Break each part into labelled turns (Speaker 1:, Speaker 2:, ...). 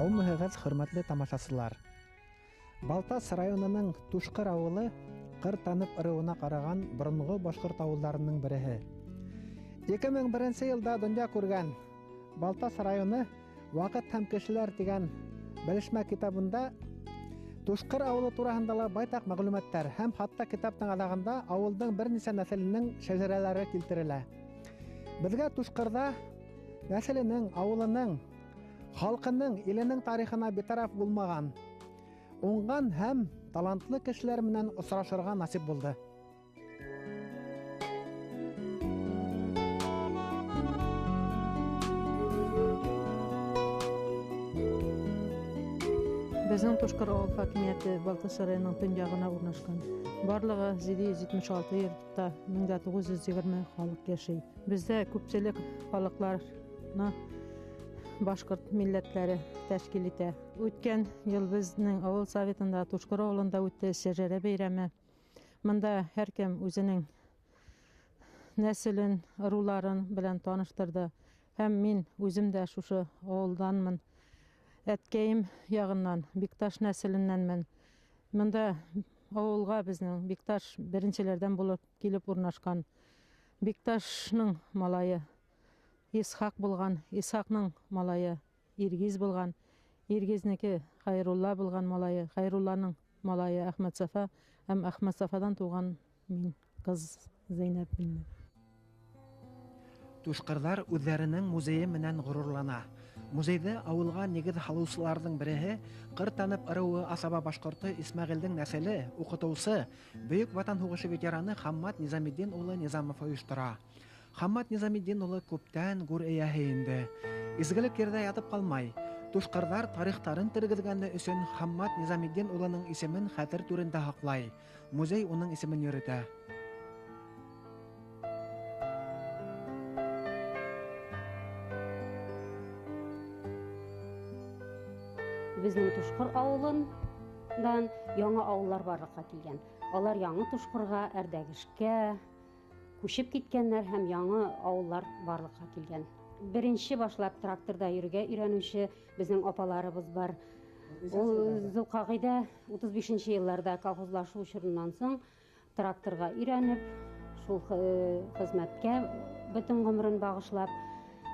Speaker 1: Каумыгыз хөрмәтле тамашасылар. Балтас районының Тушкыр авылы кыр танып ырыуына караган борынгы башкорт авылларының береһе. 2001 елда дөнья күргән Балтас районы вакыт һәм кешеләр дигән белешмә китабында Тушкыр авылы турасында байтак мәгълүматлар һәм хатта китаптың алагында авылның берничә нәселенең шәҗәрәләре килтерелә. Безгә Тушкырда нәселенең, авылының, халкының, иленең тарихына битараф булмаган, уңган һәм талантлы кешеләр менән очрашырга насип булды.
Speaker 2: Безнең Тушкыр авыл хакимияте Балтас районының төньягына урнашкан. Барлыгы 776 йортта 1920 халык яши. Бездә күпчелек халыкларны башкорт милләтләре тәшкил итә. Үткән ел безнең авыл советында Тушкыр авылында үтте шәҗәрә бәйрәме. Монда һәркем үзенең нәселен, ыруларын белән таныштырды. Һәм мин үзем дә шушы авылданмын. Әткәем ягыннан, Бикташ нәселеннәнмен. Монда авылга безнең Бикташ беренчеләрдән булып килеп урнашкан. Бикташның малае Исхак булган, Исхакның малае Иргиз булган, Иргизнеке Хайрулла булган малае, Хайрулланың малае Әхмәт Сафа һәм Әхмәт Сафадан туган мин кыз Зәйнәп мине.
Speaker 1: Тушкырдар үзләренең музее менән горурлана. Музейда авылга нигез халыусыларның береһе кыр танып ырыуы асаба башкорты Исмәгыйльнең нәселе, укытучысы, Бөек Ватан сугышы ветераны Хаммат Низамиддин улы Низамов оештыра. Хаммат Низамиддин улы күптән гүр эяһе инде. Изгелек ердә ятып калмай. Тушкырдар тарихтарын тергезгәне өчен Хаммат Низамиддин улының исемен хәтер түрендә хаклай. Музей уның исемен йөритә.
Speaker 3: Безнең Тушкыр авылындан яңа авыллар барлыкка килгән. Алар яңа Тушкырга, Әрдәгешкә күчеп киткәннәр һәм яңа авыллар барлыкка килгән. Беренче башлап тракторда йөргә өйрәнүче безнең апаларыбыз бар. Ул Зулкагыйда 35нче елларда колхозлашу учурыннан соң тракторга өйрәнеп, шул хезмәткә бөтен гомерен багышлап,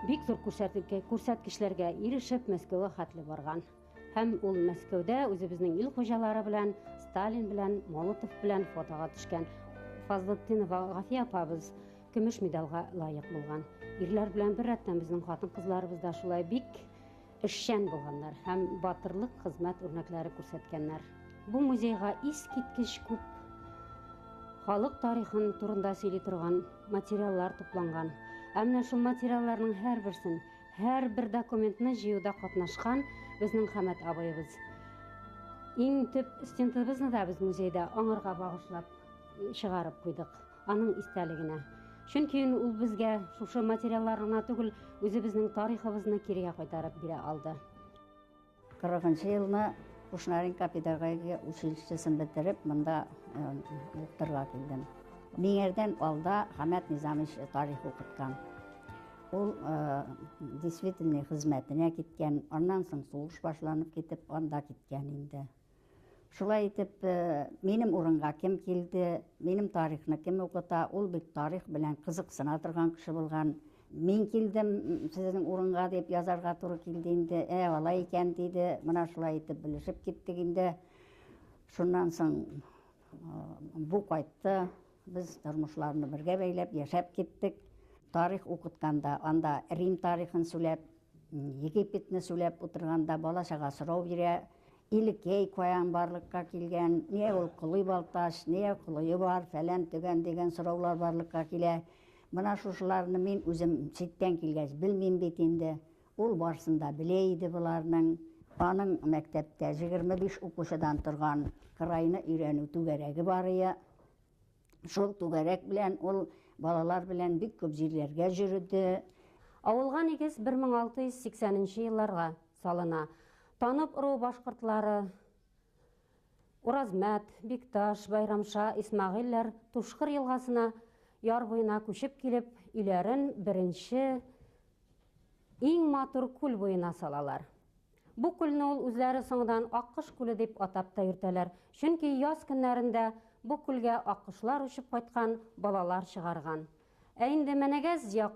Speaker 3: бик зур күрсәткечләргә ирешеп Мәскәүгә хәтле барган. Һәм ул Мәскәүдә үзебезнең ил хуҗалары белән, Сталин белән, Молотов белән фотога төшкән. Фазлытдинова Гафия апабыз көмеш медалга лаек булган. Ирләр белән бер рәттән безнең хатын-кызларыбыз да шулай бик эшчән булганнар һәм батырлык хезмәт үрнәкләре күрсәткәннәр. Бу музейга искиткеч күп халык тарихын турында сөйли торган материаллар тупланган. Әмма шул материалларның һәрберсен, һәрбер документны җыюда катнашкан безнең Хәмәт абыебыз. Иң төп стендыбызны да без музейда аңарга багышлап чыгарып куйдык, аның истәлегенә. Чөнки ул безгә шушы материалларына түгел, үзебезнең тарихыбызны кирегә кайтарып бирә алды.
Speaker 4: 40нчы елны Кушнаренко педагогия училищесын бетереп, монда укытырга килдем. Миңердән алда Хәмәт Низамович тарих укыткан. Ул действительно хезмәтенә киткән, аннан соң сугыш башланып китеп, анда киткән инде. Шулай итеп, минем урынга кем килде, минем тарихны кем укыта, ул бит тарих белән кызыксына торган кеше булган. Мин килдем сезнең урынга дип язарга туры килде инде. Алай икән диде. Менә шулай итеп белешеп киттек инде. Шуннан соң бу кайтты. Без тормышларны бергә бәйләп яшәп киттек. Тарих укытканда, анда Рим тарихын сөйләп, Египетне сөйләп утырганда бала чага сорау бирә. Илкей каян барлыкка килгән, не ул Кылый Балташ, не кылые бар, фәлән төгән дигән сораулар барлыкка килә. Менә шушыларны мин үзем читтән килгәч белмим бит инде. Ул барсында белә иде буларның. Аның мәктәптә 25 укучыдан торган кырайны өйрәнү түгәрәге бар иде. Шул түгәрәк белән ул балалар белән бик күп җирләргә йөрде.
Speaker 3: Авылга нигез 1680нче елларга салына. Танып ыру башкортлары Уразмәт, Бикташ, Байрамша, Исмәгыйльләр Тушкыр елгасына яр буена күчеп килеп, үйләрен беренче иң матур күл буена салалар. Бу күлне ул үзләре соңдан Аккош күле дип атап та йөртәләр. Чөнки яз көннәрендә бу күлгә аккошлар учып кайткан, балалар чыгарган. Ә инде Мәнәгәз як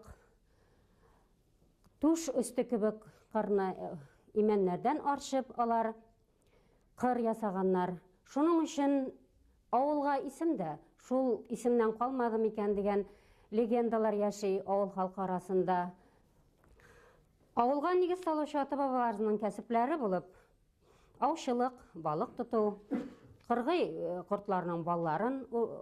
Speaker 3: туш өсте кебек кырны имәннәрдән арчып алар кыр ясаганнар. Шуның өчен авылга исем дә шул исемнән калмады микән дигән легендалар яши авыл халкы арасында. Авылга нигез салучы ата-бабаларның кәсепләре булып, аучылык, балык тоту, кыргый кортларның балларын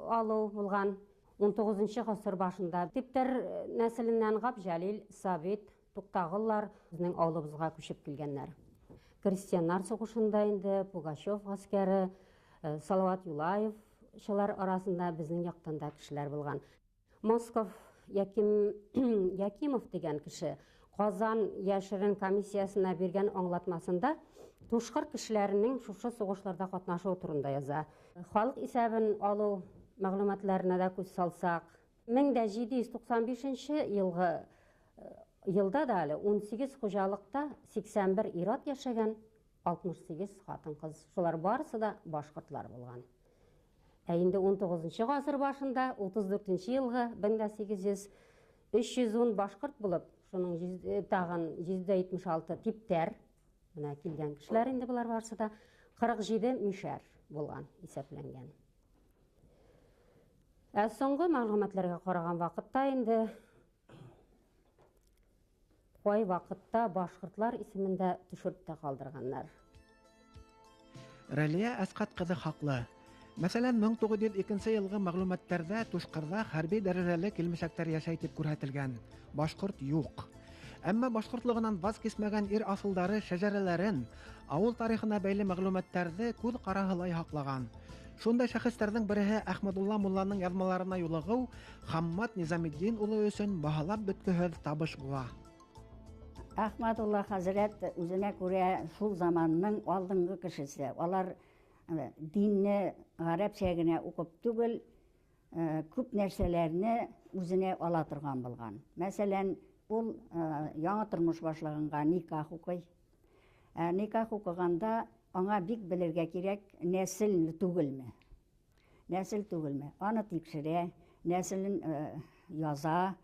Speaker 3: алу булган. 19 гасыр башында Типтер нәселеннән Габҗәлил, Сабит, Туктагыллар безнең авылыбызга күчеп килгәннәр. Крестьяннар сугышында инде Пугачев гаскәре, Салават Юлаевчылар арасында безнең яктан да кешеләр булган. Москов Якимов дигән кеше Казан яшерен комиссиясына биргән аңлатмасында тушкыр кешеләренең шушы сугышларда катнашуы турында яза. Халык исәбен алу мәгълүматларына да күз салсак, 1795 елда да әле 18 хуҗалыкта 81 ир-ат яшәгән, 68 хатын-кыз. Шулар барысы да башкортлар булган. Ә инде 19 гасыр башында 34 елгы 1800 310 башкорт булып, шуның тагын 176 типтер, менә килгән кешеләр инде булар барысы да 47 мишәр булган исәпләнгән. Ә соңгы мәгълүматларга караган вакытта инде кай вакытта башкортлар исемендә төшереп тә калдырганнар.
Speaker 1: Рәлия Әскат кызы хаклы. Мәсәлән, 1902 елгы мәгълүматларда Тушкырда хәрби дәрәҗәле килмешәктәр яшәй дип күрсәтелгән. Башкорт юк. Әмма башкортлыгыннан ваз кисмәгән ир асылдары шәҗәрәләрен, авыл тарихына бәйле мәгълүматларны күз караһылай һаклаган. Шундай шәхесләрнең береһе Әхмәдулла мулланың язмаларына юлыгу Хаммат Низамиддин улы өчен баһалап беткеһез табыш була.
Speaker 4: Әхмәдулла хәзрәт үзенә күрә шул заманның алдынгы кешесе. Алар динне гарәпчә генә укып түгел, күп нәрсәләрне үзенә ала торган булган. Мәсәлән, ул яңа тормыш башлаганга никах укый. Никах укыганда аңа бик белергә кирәк, нәсел түгелме? Нәсел түгелме? Аны тикшерә, нәселен яза.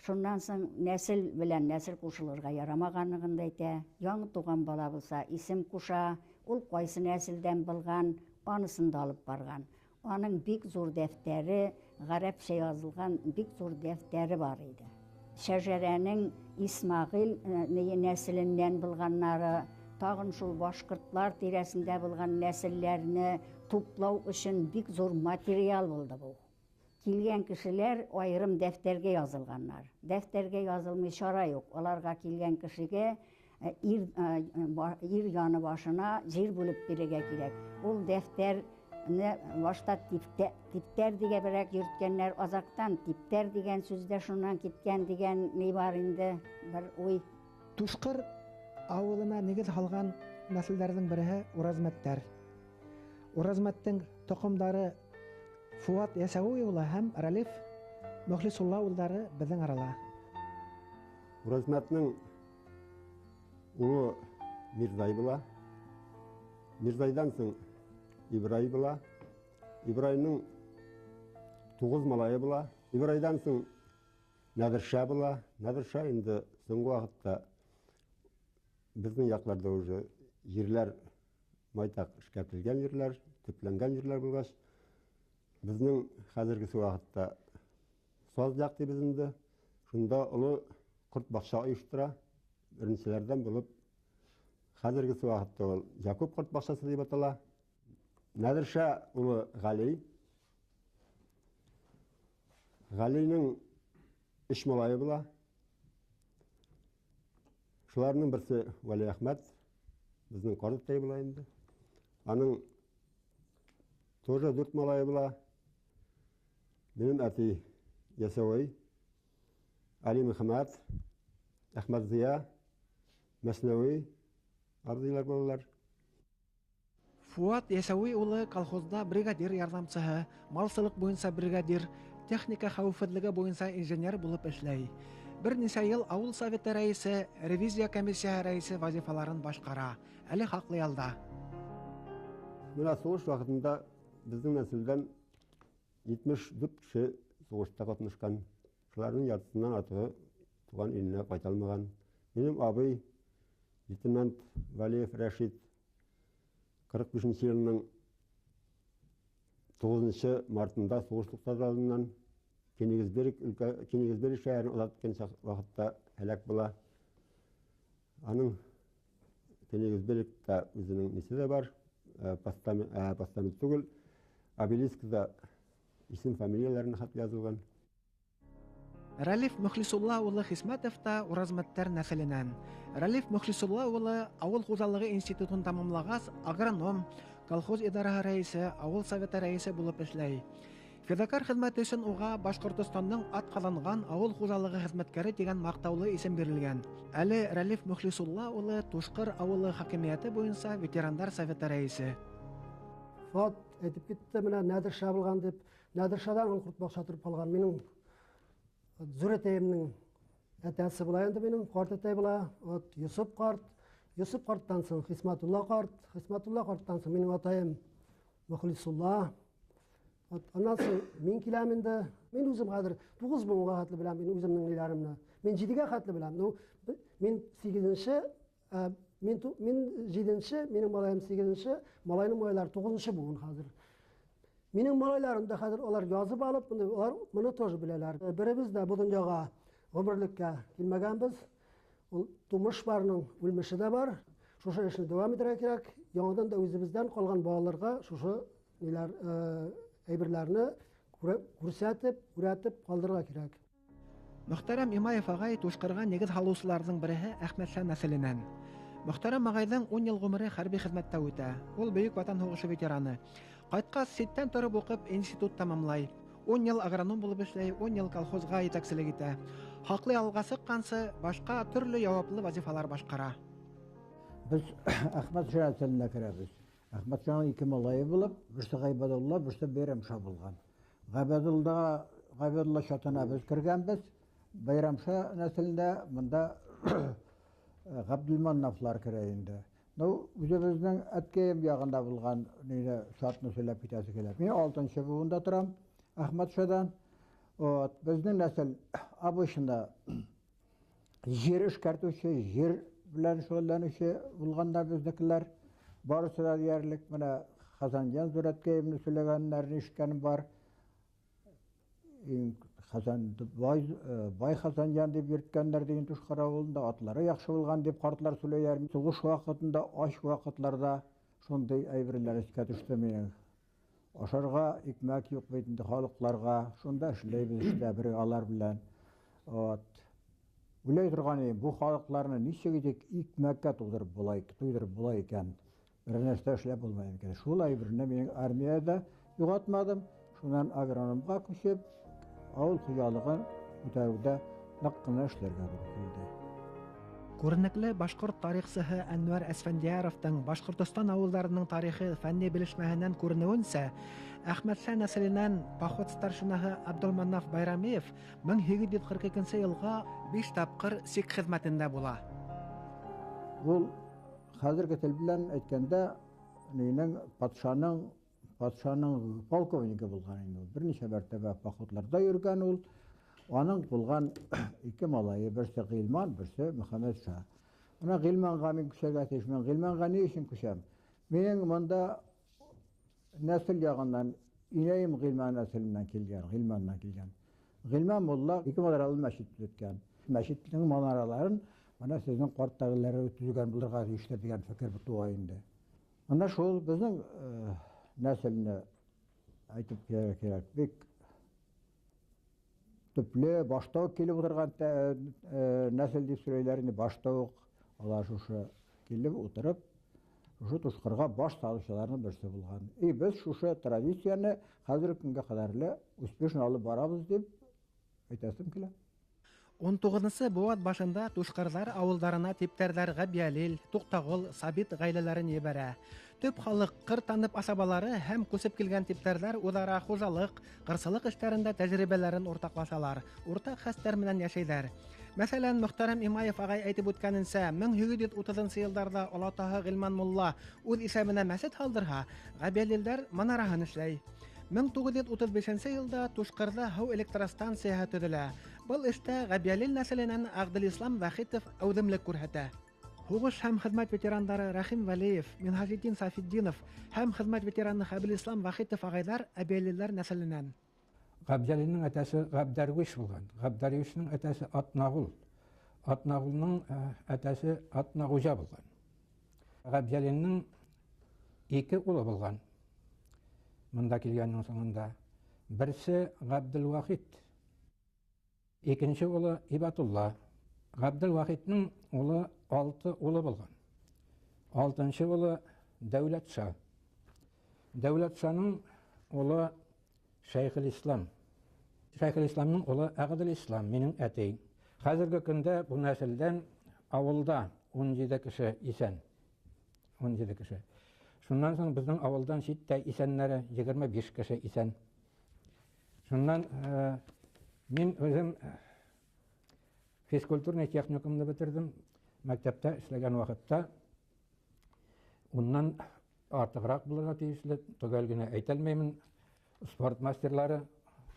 Speaker 4: Шуннан соң нәсел белән нәсел кушылырга ярамаганлыгын да әйтә. Яңа туган бала булса, исем куша, ул кайсы нәселдән булган, анысын да алып барган. Аның бик зур дәфтәре, гарәпчә язылган бик зур дәфтәре бар иде. Шәҗәрәнең Исмагыйль нәселеннән булганнары, тагын шул башкортлар тирәсендә булган нәселләрне туплау өчен бик зур материал булды бу. Килгән кешеләр айрым дәфтәргә язылганнар. Дәфтәргә язылмый чара юк. Аларга килгән кешегә ир яны башына җир бүлеп бирергә кирәк. Ул дәфтәрне башта типтәр дигәнрәк йөрткәннәр, азактан типтәр дигән сүздә шуннан киткән дигән ни бар инде бер уй.
Speaker 1: Тушкыр авылына нигез салган нәселләрнең береһе Уразмәттәр. Уразмәттең токымдары Фуат Ясауи улы һәм Рәлиф Мөхлисулла уллары безнең арала.
Speaker 5: Уразмәтнең улы Мирзай була. Мирзайдан соң Ибрай була. Ибрайның 9 малайы була. Ибрайдан соң Надырша була. Надырша инде соңгы вакытта безнең якларда уже җирләр майтак эшкәртелгән җирләр, төпләнгән җирләр булгач, безнең хәзерге вакытта Саз якты безнең. Шунда олы корт бакча оештыра. Беренчеләрдән булып хәзерге вакытта ул Якуб корт бакчасы дип атала. Надырша улы Гали. Галинең 3 малае була. Шуларның берсе Вали Әхмәт, безнең Карытай була инде. Аның тоже 4 малае була. Минем әти Ясауи, Али Мөхәммәд, Әхмәт Зия, Мәснәви, ардылар булалар.
Speaker 1: Фуат Ясауи улы колхозда бригадир ярдәмчысы, малсылык буенча бригадир, техника хәвефсезлеге буенча инженер булып эшләй. Бер ничә ел авыл советы рәисе, ревизия комиссияһы рәисе вазифаларын башкара. Әле хаклы ялда.
Speaker 5: Менә сугыш вакытында безнең нәселдән 74 кеше сугышта катнашкан. Шуларның яртысыннан артыгы туган иленә кайта алмаган. Минем абый лейтенант Валиев Рәшит 45 елның 9 мартында сугыш туктату алдыннан Кенигезберг шәһәрен озат иткән вакытта һәлак була. Аның Кенигезбергта үзенең несе дә бар, постамент түгел, обелискта исем фамилияләрен хат язылган.
Speaker 1: Рәлиф Мөхлисулла улы Хисмәтов та Уразмәттәр нәселеннән. Рәлиф Мөхлисулла улы авыл хуҗалыгы институтын тәмамлагач, агроном, колхоз идарәһе рәисе, авыл советы рәисе булып эшләй. Федакар хезмәте өчен уга Башкортстанның атказанган авыл хуҗалыгы хезмәткәре дигән мактаулы исем бирелгән. Әле Рәлиф Мөхлисулла улы Тушкыр авылы хакимияте буенча ветерандар советы рәисе.
Speaker 6: Фат әйтеп китте, менә Нәдер Ша булган дип, Нәдер Шадан ул куртбакча торып калган. Минем Зүретәемнең әтәсе була инде, минем карт әтәй була, Юсуп карт. Юсуп карттан соң Хисмәтулла карт, Хисмәтулла карттан соң минем атаем Мөхлисулла. Аннан соң мин киләм инде. Мин үзем хәзер 9000 хәтле беләм, мин үземнең ниләремне. Мин 7 хәтле беләм. Ну, мин 8нче, мин 7нче, минем малаем 8нче, малайның малайлары 9нчы бугын хәзер. Минем малайларым да хәзер алар язып алып, алар моны тоже беләләр. Беребез дә бу дөньяга гомерлеккә килмәгәнбез. Ул тумыш барның үлмеше дә бар. Шушы эшне дәвам итәргә кирәк. Яңадан да үзебездән калган балаларга шушы ниләр әйберләрне күрсәтеп, үрәтеп калдырырга кирәк.
Speaker 1: Мөхтәрәм Имаев агай Тушкырга нигез халыусыларның береһе Әхмәтша нәселеннән. Мөхтәрәм агайның 10 ел гомере хәрби хезмәттә үтә. Ул бөек ватан сугышы ветераны. Кайткач ситтән торып укып институт тәмамлай. 10 ел агроном булып эшләй, 10 ел колхозга итәкчелек итә. Хаклы алга чыккансы, башка төрле яваплы вазифалар башкара.
Speaker 7: Biz Әхмәтша нәселенә керәбез. Әхмәтшаның 2 малае булып, берсе Гайбадулла, берсе Бәйрәмша булган. Гайбадулла шатына без кергәнбез. Бәйрәмша нәселендә монда Габдулманновлар керә инде. Ну, үзебезнең әткәем ягында булган нине шатны сөйләп китәсе килә. Мин 6нчы буында торам, Әхмәтшадан. Безнең нәсел обычно җир эшкәртүче, җир белән шөгыльләнүче булганнар безнекеләр. Барысы да диярлек, менә Хазанҗан Зүрәткәевне сөйләгәннәрне ишеткәнем бар. Бай Хазанҗан дип йөрткәннәр дигән Тушкыр авылында атлары яхшы булган дип картлар сөйләйләр. Сугыш вакытында, ач вакытларда шундый әйберләр искә төште минем. Ашарга икмәк юк бит инде халыкларга, шунда эшләйбез иштә бер алар белән. Уйлай торган идем, бу халыкларны ничек итеп икмәккә туйдырып була икән. Бер нәрсә эшләп булмый икән. Шул әйберне мин армиядә югатмадым. Шуннан агрономга күчеп, авыл хуҗалыгын үтәүдә нык кына эшләргә туры килде.
Speaker 1: Күренекле башкорт тарихчысы Әнвәр Әсфәндияровтың Башкортстан авылларының тарихи фәнни белешмәһеннән күренүенсә, Әхмәтша нәселеннән поход старшинаһы Абдулманнав Байрамиев 1842 елга 5 тапкыр сик хезмәтендә була.
Speaker 7: Ул хәзерге тел белән әйткәндә, минең патшаның полковнигі булган инде. Берничә мәртәбә походларда йөргән ул. Аның булган 2 малае, берсе Гыйльман, берсе Мөхәммәд Ша. Ана Гыйльманга мин күчәргә тиешмен. Гыйльманга ни өчен күчәм? Минең монда нәсел ягыннан инәем Гыйльман нәселеннән килгән. Гыйльман мулла 2 манаралы мәчет төзеткән. Мәчетнең манараларын менә сезнең карттагылары төзегән булырга тиештер дигән фикер туа инде. Ана шул безнең нәселне әйтеп кирәк. Бик төпле башта ук килеп утырган нәсел дип сөйләйләр инде. Башта ук алар шушы килеп утырып, шушы Тушкырга баш салучыларның берсе булган. Без шушы традицияны хәзерге көнгә кадәрле успешно алып барабыз дип әйтәсем килә.
Speaker 1: 19 буат башында Тушкырлар авылдарына типтәрләр Габиялил, Туктагыл, Сабит гаиләләрен ебәрә. Төп халык кыр танып асабалары һәм күсеп килгән типтәрләр үзара хуҗалык, кырсылык эшләрендә тәҗрибәләрен уртаклашалар, уртак хәстәр менән яшәйләр. Мәсәлән, Мөхтәрәм Имаев агай әйтеп үткәненсә, 1930 елларда олатаһы Гыйлман мулла үз исәбенә мәсет һалдырһа, Габиәлиләр манараһын эшләй. 1935 елда Тушкырда һау электростанцияһы төзелә. Был эштә Габиәлил нәселеннән Агдылислам Вахитов әүдемлек күрһәтә. Һугыш һәм хезмәт ветераннары Рәхим Вәлиев, Минһаҗетдин Сафетдинов һәм хезмәт ветераны Хәбилислам Вахитов агайлар Әбиәлиләр нәселеннән.
Speaker 8: Габдәлинең әтәсе Габдәрвиш булган. Габдәрвишнең әтәсе Атнагул. Атнагулның әтәсе Атнагуҗа булган. Габдәлиннең 2 улы булган. Монда килгәннең соңында. Берсе Габдулвахит. Икенче улы Ибатулла. Габдулвахитның улы 6 улы булган. 6нчы улы Дәүләтша. Дәүләтшаның улы Шәйхелислам. Шәйхелисламның улы Агдылислам, минең әтей. Хәзерге көндә бу нәселдән авылда 17 кеше исән. 17 кеше. Шуннан соң безнең авылдан читтә исәннәре 25 кеше исән. Шуннан мин өзем физкультурный техникумны бетердем. Мәктәптә эшләгән вакытта уннан артыграк булырга тиешле, төгәл генә әйтелмәймен. Спорт мастерлары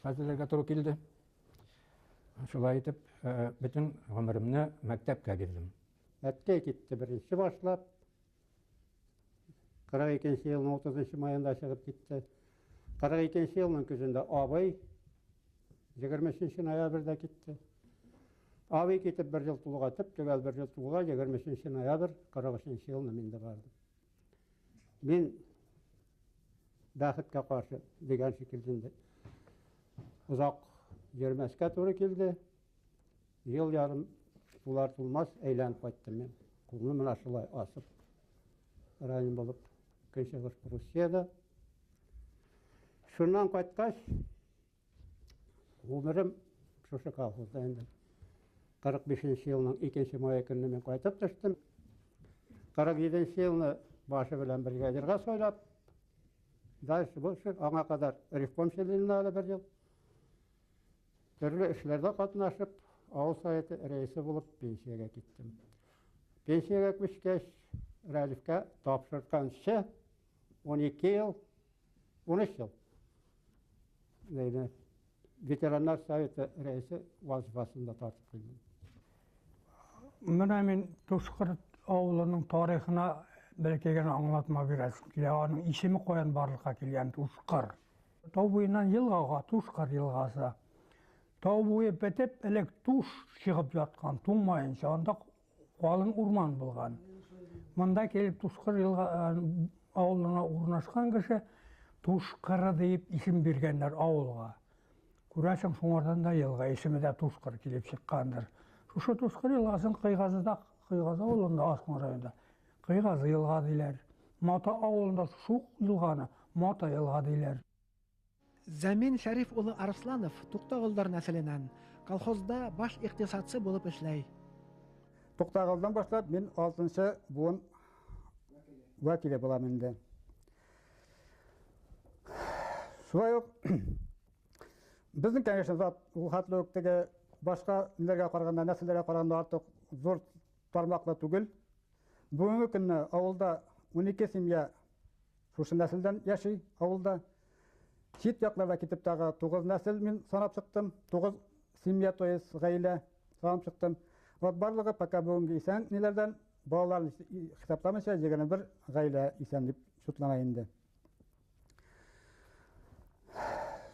Speaker 8: хәзерләргә туры килде. Шулай итеп, бөтен гомеремне мәктәпкә бирдем.
Speaker 5: Әткәй китте беренче башлап. 42 елның 30 майында чыгып китте. 42 елның көзендә абый 23 ноябрьдә китте. Абый китеп бер ел тулуга, төгәл бер ел тулуга 23 ноябрь 43 елны миндә бардым. Мин бәхеткә каршы дигән шикелле узак йөрмәскә туры килде. Ел ярым тулар тулмас әйләнеп кайттым мин. Кулны менә шулай асып ранен булып Көнчыгыш Русиядә. Шуннан кайткач гомерем шушы колхозда инде. 45 елның 2 май көнне мен кайтып төштем. 47 елны башы белән бригадирга сойлап, дальше булшы аңа кадар ревкомчылыгына бер ел. Төрле эшләрдә катнашып, авыл советы рәисе булып пенсиягә киттем. Пенсиягә күчкәч, Рәлифкә тапшырганчы 12 ел, 13 ел. Нәйдә ветераннар советы рәисе вазифасында тартып килдем.
Speaker 9: Менә мин Тушкыр авылының тарихына бәлкегән аңлатма бирәсем килә. Аның исеме каян барлыкка килгән Тушкыр. Тау буеннан елгага Тушкыр елгасы. Тау буе бетеп, элек туш чыгып яткан, туңмаенча, анда калын урман булган. Монда келип Тушкыр авылына урнашкан кеше Тушкыр дип исем биргәннәр авылга. Күрәсең, шуңардан да елга исеме дә Тушкыр килеп чыккандыр. Шушы Тушкыр елгасын Кыйгазыда, Кыйгаз авылында Аскын районында Кыйгазы елга диләр. Мата авылында шул елганы Мата елга диләр.
Speaker 1: Зәмин Шәриф улы Арсланов Туктагылдар нәселеннән колхозда баш иктисадчы булып эшләй.
Speaker 10: Туктагылдан башлап мин 6нчы буын вәкиле булам инде. Шулай ук безнең кәңәшебез ул хатлыктагы башка ниләргә караганда, нәселләргә караганда артык зур тармаклы түгел. Бүгенге көнне авылда 12 семья шушы нәселдән яши авылда. Чит якларда китеп тагы 9 нәсел мин санап чыктым. 9 семья, то есть гаилә санап чыктым. Вот барлыгы пока бүгенге исән ниләрдән балалар хисапламыйча 21 гаилә исән дип шутлана инде.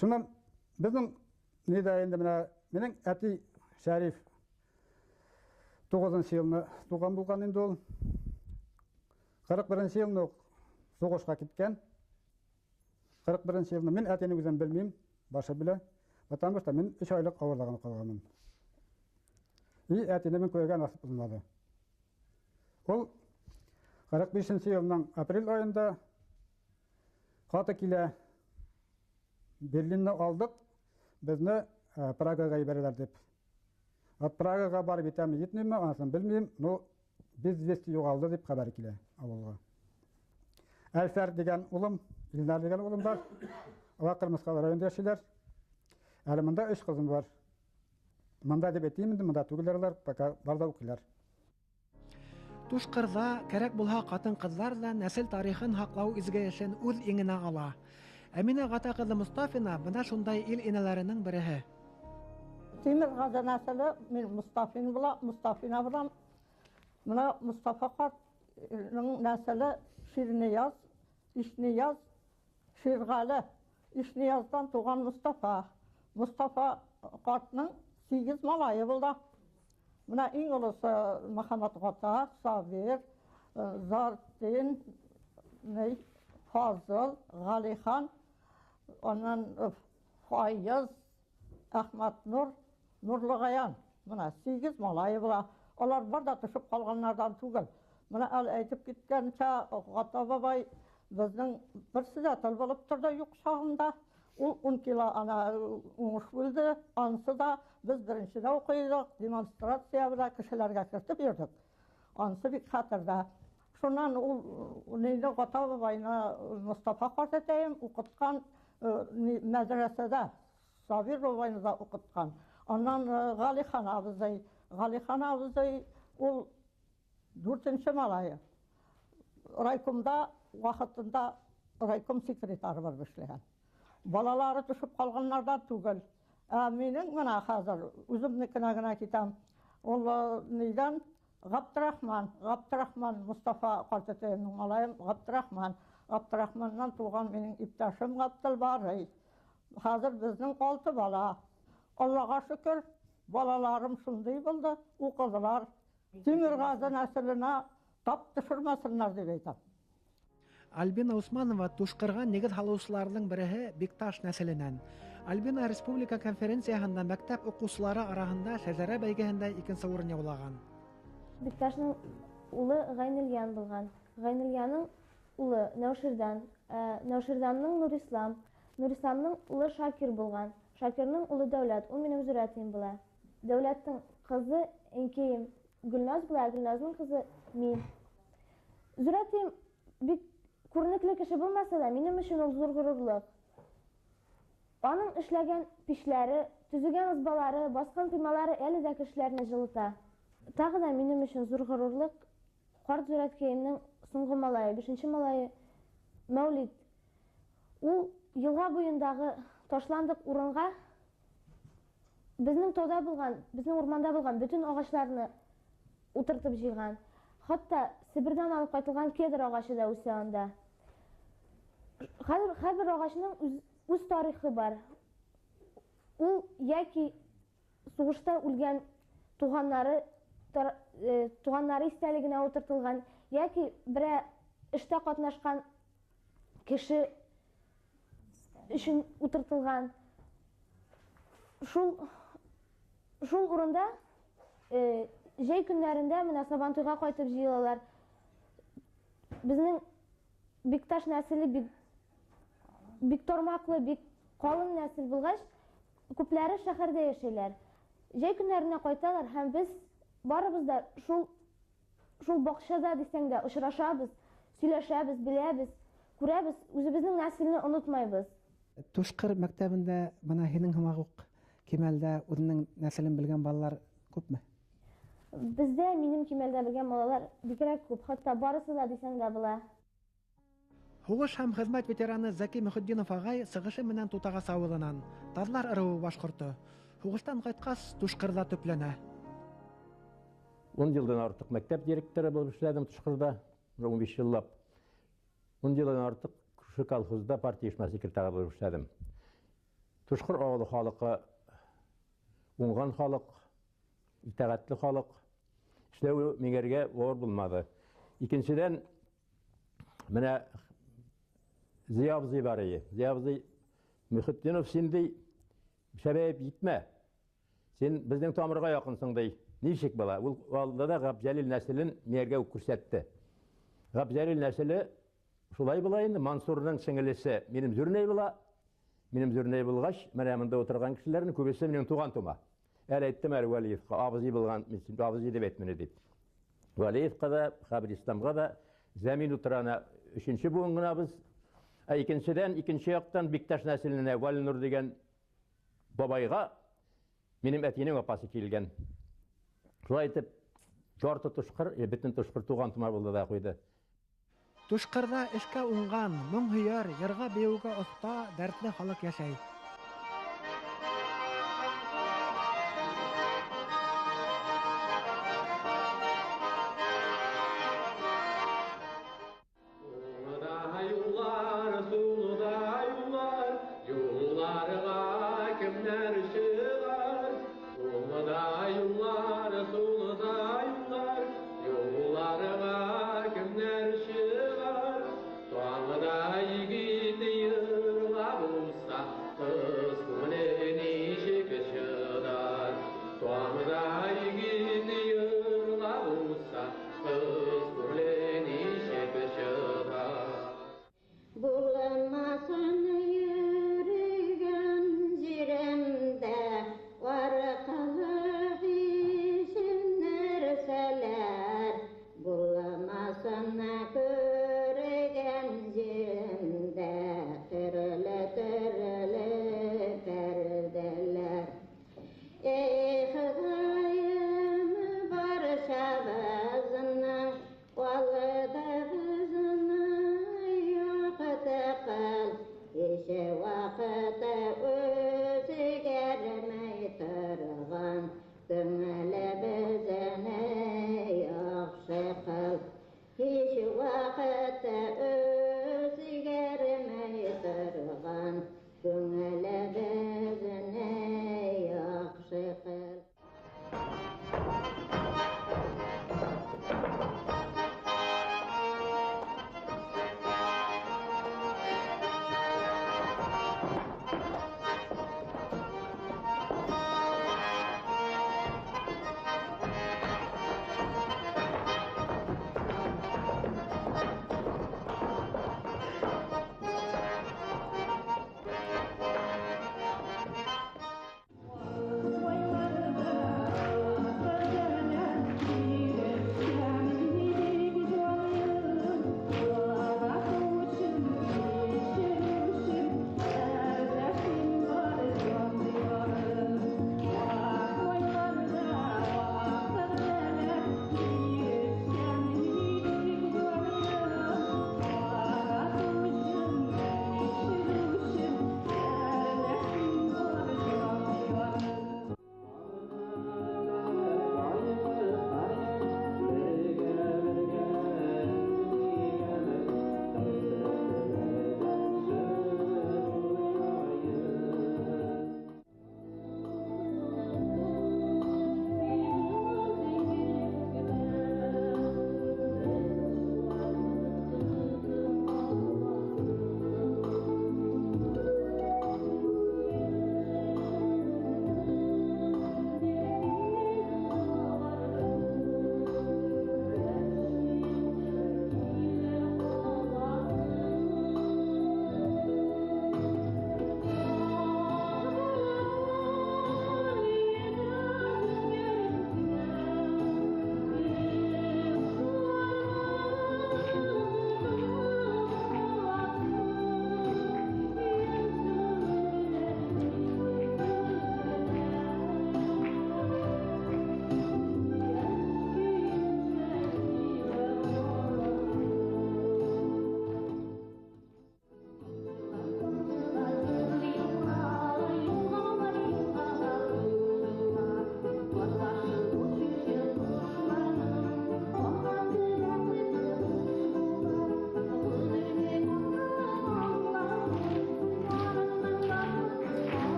Speaker 10: Шуннан безнең нидә инде менә минең әти Шәриф 9нчы елны туган булган инде ул. 41нчы елны сугышка киткән. 41нчы елны мин әтине үзем белмим, башы белә. Потому что мин 3 айлык авырлаган калганмын. И әтине мин күргән насып булмады. Ул 45нчы елның апрель айында каты килә. Берлинне алдык, безне Прагага ибәрәләр дип. От Прагага барып җитәм, җитмәйме, анысын белмим, но без вести югалды дип хәбәр килә авылга. Әлфәр дигән улым, Илнар дигән улым бар. Алар Кырмыскалы районында яшиләр. Әле монда 3 кызым бар. Мында деп әйтеймін, мында түгелерлер, пока барда укилар.
Speaker 1: Тушкырда кәрәк булһа хатын-кызлар да нәсел тарихын һаклау изге эшен үз иңенә ала. Әминә Гата кызы Мустафина бына шундай ил инәләренең береһе.
Speaker 11: Тимир Газа нәселе, мин Мустафина булам. Менә Мустафа картның нәселе Ширнияз, Ишнияз, Ширгали. Ишнияздан туган Мустафа. Мустафа картның 8 малайы булды. Менә иң олысы Мөхәммәд Гата, Сабир, Зардин, Фазыл, Галихан, онан Файыз, Әхмәт Нур, Нурлыгаян. Менә 8 малайы була. Алар бар да төшеп калганнардан түгел. Менә әле әйтеп киткәнчә Гата бабай безнең бер сөзәтел булып торды юк чагында. Ул 10 кило ана уңыш булды. Ансы да без беренчедә укыйдык, демонстрация белән кешеләргә кертеп йөрдек. Ансы бик хәтердә. Шуннан ул нинди Гата бабайны Мустафа карт әйтәем укыткан мәдрәсәдә. Сабир бабайны да укыткан. Аннан Галихан абзый ул 4-нче малайы. Райкомда вакытында райком секретары бар эшләгән. Балалары төшеп калганнардан түгел. Минең менә хәзер үземнекенә генә китәм. Ул нидән Габдрахман Мустафа картәтәйемнең малаем Габдрахманнан туган минең иптәшем Габдылбарый. Хәзер безнең 6 бала. Аллага шөкер, балаларым шундый булды, укыдылар. Тимир Газа нәселенә тап төшермәсеннәр дип әйтәм.
Speaker 1: Альбина Усманова тушкырга нигез халыусыларның береһе Бикташ нәселенән. Альбина республика конференцияһында мәктәп укучылары араһында шәҗәрә бәйгеһендә 2нче урын яулаган.
Speaker 12: Бикташның улы Гайнильян булган. Гайнильянның улы Науширдан, Науширданның Нурислам, Нурисламның улы Шакир булган. Шакирның улы Дәүләт, ул минем зурәтим була. Дәүләтнең кызы Энкеем Гөлназ була, Гөлназның кызы мин. Зурәтим бик күренекле кеше булмаса да, минем өчен ул зур горурлык. Аның эшләгән пишләре, төзегән ызбалары, баскан пыймалары әле дә кешеләрне җылыта. Тагы да минем өчен зур горурлык карт зурәткәемнең соңгы малае, 5нче малае Мәүлид. Ул елга буендагы ташландык урынга безнең тауда булган, безнең урманда булган бүтән агачларны утыртып җыйган. Хәтта Сибирдан алып кайтылган кедр агачы да үсә анда. Һәр агачның үз тарихы бар. Ул яки сугышта үлгән туганнары истәлегенә утыртылган, яки бер эштә катнашкан кеше өчен утыртылган. Шул урында җәй көннәрендә менә Сабантуйга кайтып җыелалар. Безнең Бикташ нәселе бик тормаклы, бик калын нәсел булгач, күпләре шәһәрдә яшәйләр. Җәй көннәренә кайталар һәм без барыбыз да шул бакчада дисәң дә очрашабыз, сөйләшәбез, беләбез, күрәбез, үзебезнең нәселне онытмайбыз.
Speaker 1: Тушкыр мәктәбендә бына һинең һымак ук Кимәлдә үзенең нәселен белгән балалар күпме?
Speaker 12: Бездә минем Кимәлдә белгән балалар бигрәк күп, хәтта барысы да дисәң дә була.
Speaker 1: Һугыш һәм хезмәт ветераны Зәки Мөхетдинов агай сыгышы менән Тутагас авылынан, Тадлар ырыуы башкорты. Һугыштан кайткас Тушкырда төпләнә.
Speaker 8: 10 елдан артык мәктәп директоры булып эшләдем Тушкырда, 15 еллап. 10 елдан артык Күрше колхозда партия оешма секретары булып эшләдем. Тушкыр авылы халкы уңган халык, итәгатьле халык. Эшләү миңәргә авыр булмады. Икенчедән, менә Зия абзый бар иде. Зия абзый Мөхетдинов синдей шәбәп итмә. Син безнең тамырга якынсың ди. Ничек була? Ул алда да Габҗәлил нәселен миңәргә күрсәтте. Габҗәлил нәселе шулай була инде. Мансурның сеңелесе минем зурней була. Минем зурней булгач, менә монда утырган кешеләрне күбесе минем туган тума. Әле әйттем әле Валиевка, абзый булган, мин абзый дип әйтмәне дип. Валиевка да, Хабристамга да зәмин утырана 3нче буын гына без. Икенчедән, икенче яктан Бикташ нәселенә Валинур дигән бабайга
Speaker 13: Benim etinin apası kilgen. Şulay etip, jortu tuşkır, bütün tuşkır tuğan tumar buldu da koydu.
Speaker 1: Tuşqırda işke ungan, müň hüýär, ýarga beýuge usta, dertli halyk ýaşaý.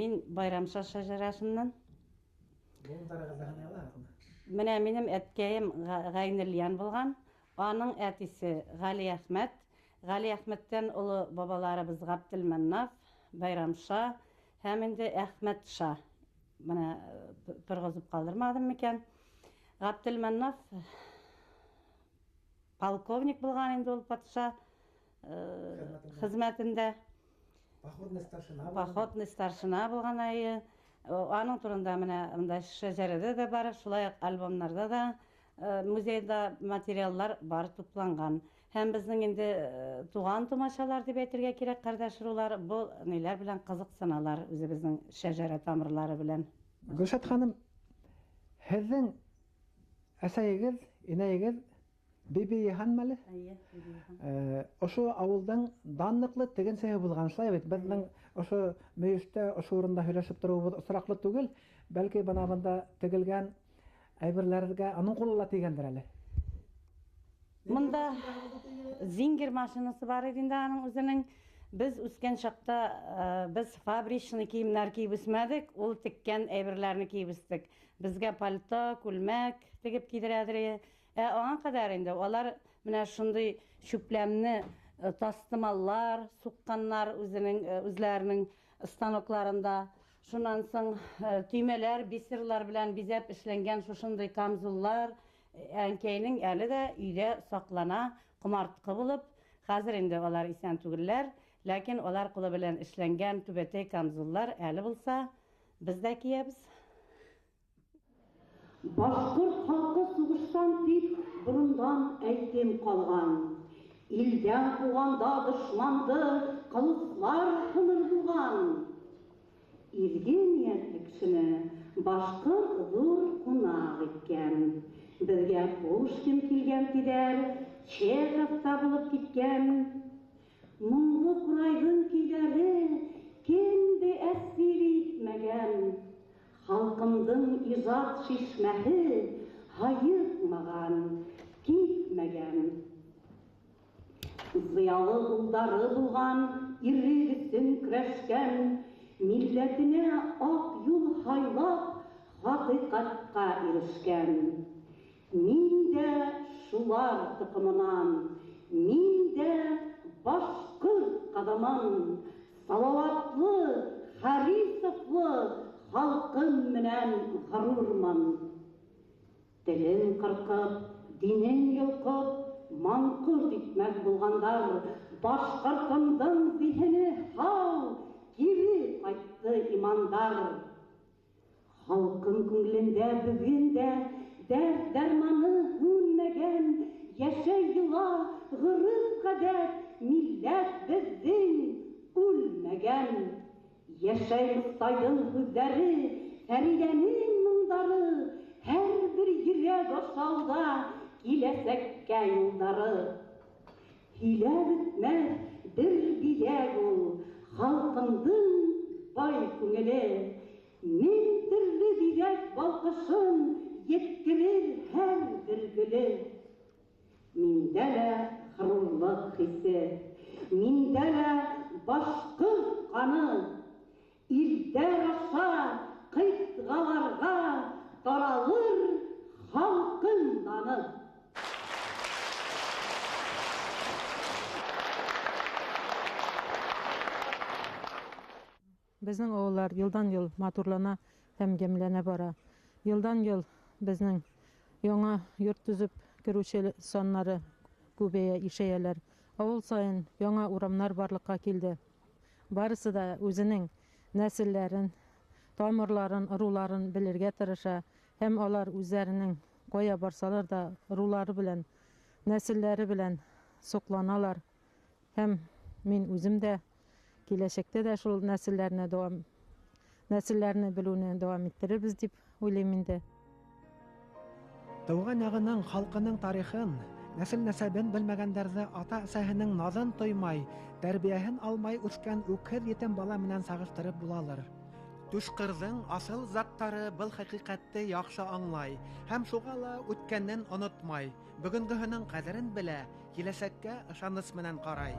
Speaker 14: Мин Байрамша шәҗәрәсеннән. Менә минем әткәем Гайнелиян булган. Аның әтисе Гали Әхмәт. Гали Әхмәттән улы бабаларыбыз Габделманнаф, Байрамша һәм инде Әхмәтша. Менә торгызып калдырмадым микән. Габделманнаф полковник булган инде ул патша хезмәтендә. Походный старшина булган айы. Аның турында менә монда шәҗәрәдә дә бар, шулай ук альбомнарда да, музейда материаллар бар тупланган. Һәм безнең инде туган тумачалар дип әйтергә кирәк, кардәшләр, бу ниләр белән кызыксыналар үзебезнең шәҗәрә тамырлары белән.
Speaker 1: Гөлшат ханым, һезнең әсәегез, инәегез Биби Йыхан мәле? Ошо авылдан данлыклы тегенсәһе булган, шулай бит. Безнең ошо мөештә, ошо урында һөйләшеп торуыбыз осраклы түгел, бәлки бана тегелгән әйберләргә аның кулы тигәндер әле.
Speaker 14: Монда зингер машинасы бар иде инде аның үзенең. Без үскән чакта без фабричный киемнәр киеп үсмәдек, ул теккән әйберләрне киеп үстек. Безгә пальто, күлмәк тегеп кидерәдер. Аңа кадәр инде алар менә шундый чүпләмне тастымаллар сукканнар үзләренең станокларында. Шуннан соң төймәләр, бисерлар белән бизәп эшләнгән шушындый камзуллар әнкәйнең әле дә өйдә саклана, кумарткы булып. Хәзер инде алар исән түгелләр, ләкин алар кулы белән эшләнгән түбәтәй камзуллар әле булса без дә киябез. Башкорт халкы сугыштан тип бурындан әйтем калган. Илдән куганда дошманды кылычлар кыныр булган. Изге ниятле кешене башкорт зур кунак иткән. Безгә Пушкин килгән тидәр, Чехов та булып киткән. Моңлы курайдың көйләре кемде әсир итмәгән. Халкымдың иҗат шишмәһе хаекмаган, китмәгән. Зыялы улдары булган, ирегесен көрәшкән, милләтенә ак юл хайлап, хакыйкатка ирешкән. Мин дә шулар тукымынан, мин дә башкорт кадаман, салаватлы, Харисовлы халкым менән гарурман. Телен кыркып, динен йолкып, манкурт итмәк булгандар, башкортымдың зиһене һау, кире кайтты имандар. Халкым күңелендә бүген дә дәрт дәрманы һүнмәгән, яшәй йыла гырыф гадәт, милләт безнең үлмәгән. Яшәй Мостайдың һүзләре, Фәридәнең моңдары, һәрбер йөрәк ашауда киләсәккә юлдары. Һөйләп бетмәс бер биләк ул, халкымдың бай күңеле. Мең төрле биләк балкышын yetkirir her bir gülü. Mindele hırırlık hissi, mindele başkır kanı, İrder aşağı kıtgalarga taralır halkın danı.
Speaker 2: Безнең авыллар елдан-ел матурлана һәм гәмләнә бара. Елдан-ел безнең яңа йорт төзеп керүче саннары күбәя, ишәяләр. Авыл сайын яңа урамнар барлыкка килде. Барысы да үзенең нәселләрен, тамырларын, руларын белергә тырыша һәм алар үзләренең кая барсалар да рулары белән, нәселләре белән сокланалар. Һәм мин үзем дә киләчәктә дә шул нәселләрне белүне дәвам иттерербез дип уйлыйм инде.
Speaker 1: Тыуган ягының халкының тарихын, нәсел-нәсәбен белмәгәндәрҙе ата-әсәһенең наҙын тоймай, тәрбиәһен алмай үскән үкһеҙ етем бала менән сағыштырып булалыр. Түшкырҙың асыл заттары был хәҡиҡәтте яҡшы аңлай һәм шуға ла үткәнен онотмай, бөгөнгөһөнөң ҡәҙерен белә, киләсәккә ышаныс менән ҡарай.